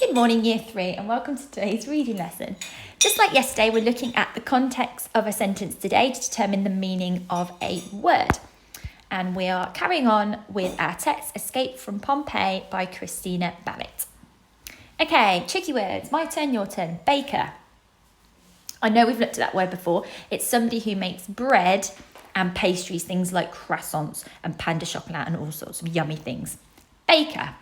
Good morning, Year 3, and welcome to today's reading lesson. Just like yesterday, we're looking at the context of a sentence today to determine the meaning of a word. And we are carrying on with our text, Escape from Pompeii by Christina Babbitt. Okay, tricky words. My turn, your turn. Baker. I know we've looked at that word before. It's somebody who makes bread and pastries, things like croissants and pain de chocolat and all sorts of yummy things. Baker.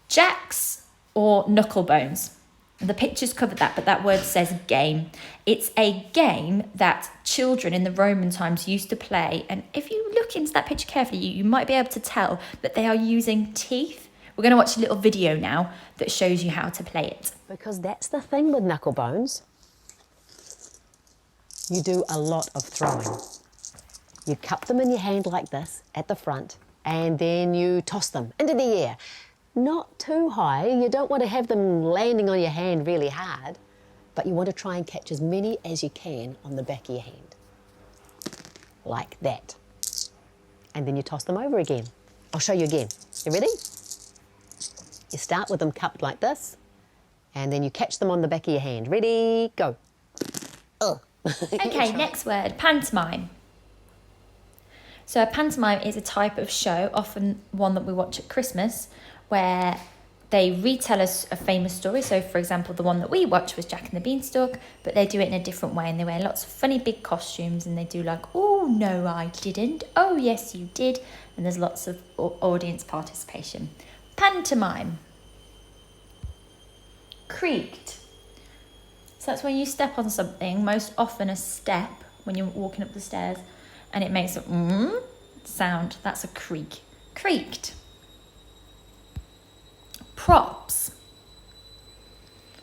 Jacks or knucklebones. The picture's covered that, but that word says game. It's a game that children in the Roman times used to play. And if you look into that picture carefully, you might be able to tell that they are using teeth. We're going to watch a little video now that shows you how to play it. Because that's the thing with knucklebones. You do a lot of throwing. You cup them in your hand like this at the front, and then you toss them into the air. Not too high. You don't want to have them landing on your hand really hard, but you want to try and catch as many as you can on the back of your hand. Like that. And then you toss them over again. I'll show you again. You ready? You start with them cupped like this, and then you catch them on the back of your hand. Ready? Go. Okay, next word, pantomime. So a pantomime is a type of show, often one that we watch at Christmas, where they retell us a famous story. So, for example, the one that we watched was Jack and the Beanstalk, but they do it in a different way, and they wear lots of funny big costumes, and they do like, oh, no, I didn't. Oh, yes, you did. And there's lots of audience participation. Pantomime. Creaked. So that's when you step on something, most often a step, when you're walking up the stairs, and it makes a sound. That's a creak. Creaked. Props.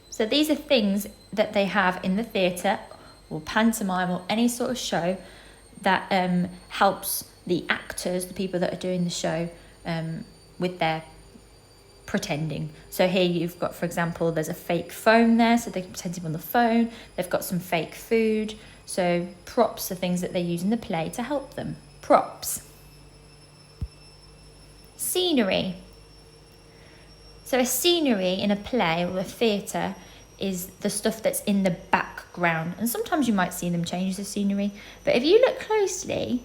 So these are things that they have in the theatre or pantomime or any sort of show that helps the actors, the people that are doing the show, with their pretending. So here you've got, for example, there's a fake phone there, so they can pretend to be on the phone. They've got some fake food. So props are things that they use in the play to help them. Props. Scenery. So a scenery in a play or a theatre is the stuff that's in the background. And sometimes you might see them change the scenery. But if you look closely,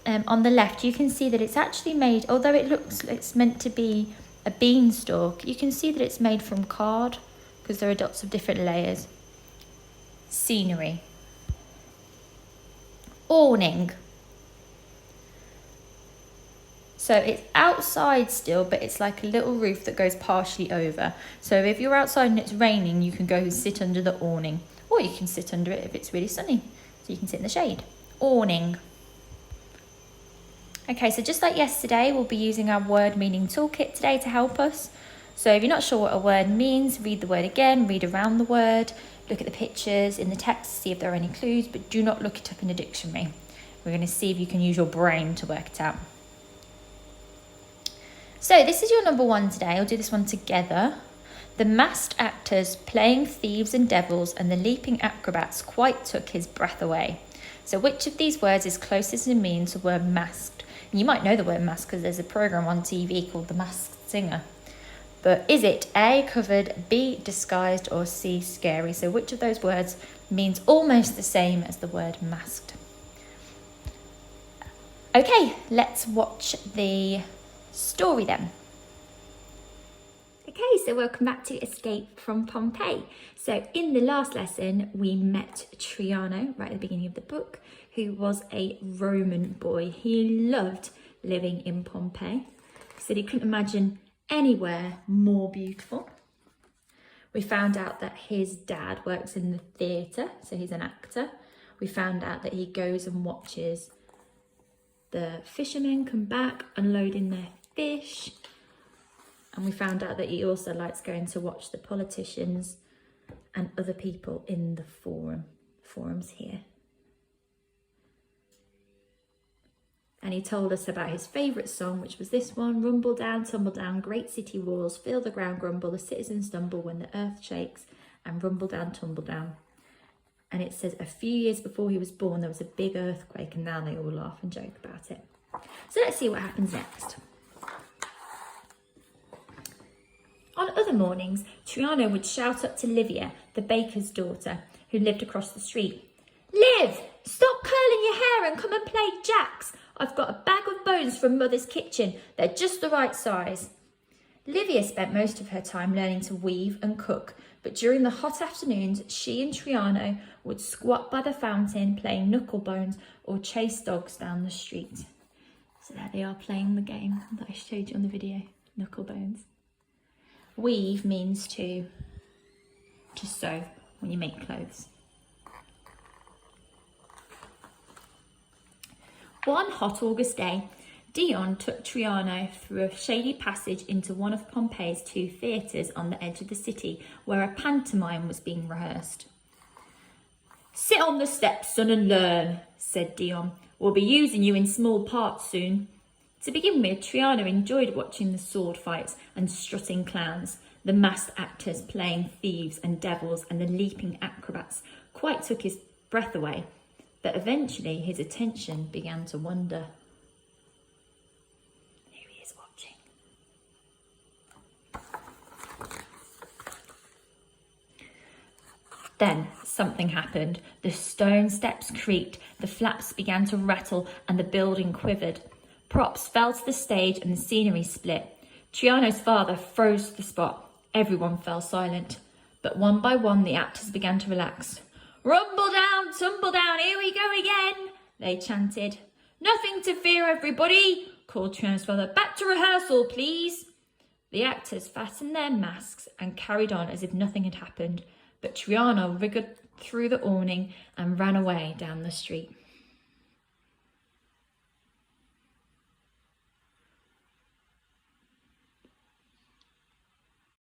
on the left, you can see that it's actually made, although it's meant to be a beanstalk, you can see that it's made from card because there are lots of different layers. Scenery. Awning. So it's outside still, but it's like a little roof that goes partially over. So if you're outside and it's raining, you can go and sit under the awning. Or you can sit under it if it's really sunny. So you can sit in the shade. Awning. Okay, so just like yesterday, we'll be using our word meaning toolkit today to help us. So if you're not sure what a word means, read the word again, read around the word, look at the pictures in the text, see if there are any clues, but do not look it up in a dictionary. We're going to see if you can use your brain to work it out. So this is your number one today. I'll do this one together. The masked actors playing thieves and devils and the leaping acrobats quite took his breath away. So which of these words is closest in meaning to the word masked? And you might know the word masked because there's a programme on TV called The Masked Singer. But is it A, covered, B, disguised, or C, scary? So which of those words means almost the same as the word masked? Okay, let's watch the story then. Okay, so welcome back to Escape from Pompeii. So in the last lesson, we met Triano right at the beginning of the book, who was a Roman boy. He loved living in Pompeii. He said he couldn't imagine anywhere more beautiful. We found out that his dad works in the theatre, so he's an actor. We found out that he goes and watches the fishermen come back unloading their fish, and we found out that he also likes going to watch the politicians and other people in the forums here. And he told us about his favourite song, which was this one: rumble down, tumble down, great city walls, feel the ground grumble, the citizens stumble when the earth shakes, and rumble down, tumble down. And it says a few years before he was born, there was a big earthquake, and now they all laugh and joke about it. So let's see what happens next. On other mornings, Triano would shout up to Livia, the baker's daughter, who lived across the street. "Liv, stop curling your hair and come and play jacks. I've got a bag of bones from Mother's kitchen. They're just the right size." Livia spent most of her time learning to weave and cook, but during the hot afternoons, she and Triano would squat by the fountain playing knucklebones or chase dogs down the street. So there they are playing the game that I showed you on the video, knucklebones. Weave means to sew when you make clothes. One hot August day, Dion took Triano through a shady passage into one of Pompey's 2 theatres on the edge of the city, where a pantomime was being rehearsed. "Sit on the steps, son, and learn," said Dion. "We'll be using you in small parts soon." To begin with, Triano enjoyed watching the sword fights and strutting clowns. The masked actors playing thieves and devils and the leaping acrobats quite took his breath away, but eventually his attention began to wander. Here he is watching. Then something happened. The stone steps creaked, the flaps began to rattle, and the building quivered. Props fell to the stage and the scenery split. Triano's father froze to the spot. Everyone fell silent, but one by one the actors began to relax. "Rumble down, tumble down, here we go again," they chanted. "Nothing to fear, everybody," called Triano's father. "Back to rehearsal, please." The actors fastened their masks and carried on as if nothing had happened, but Triano wriggled through the awning and ran away down the street.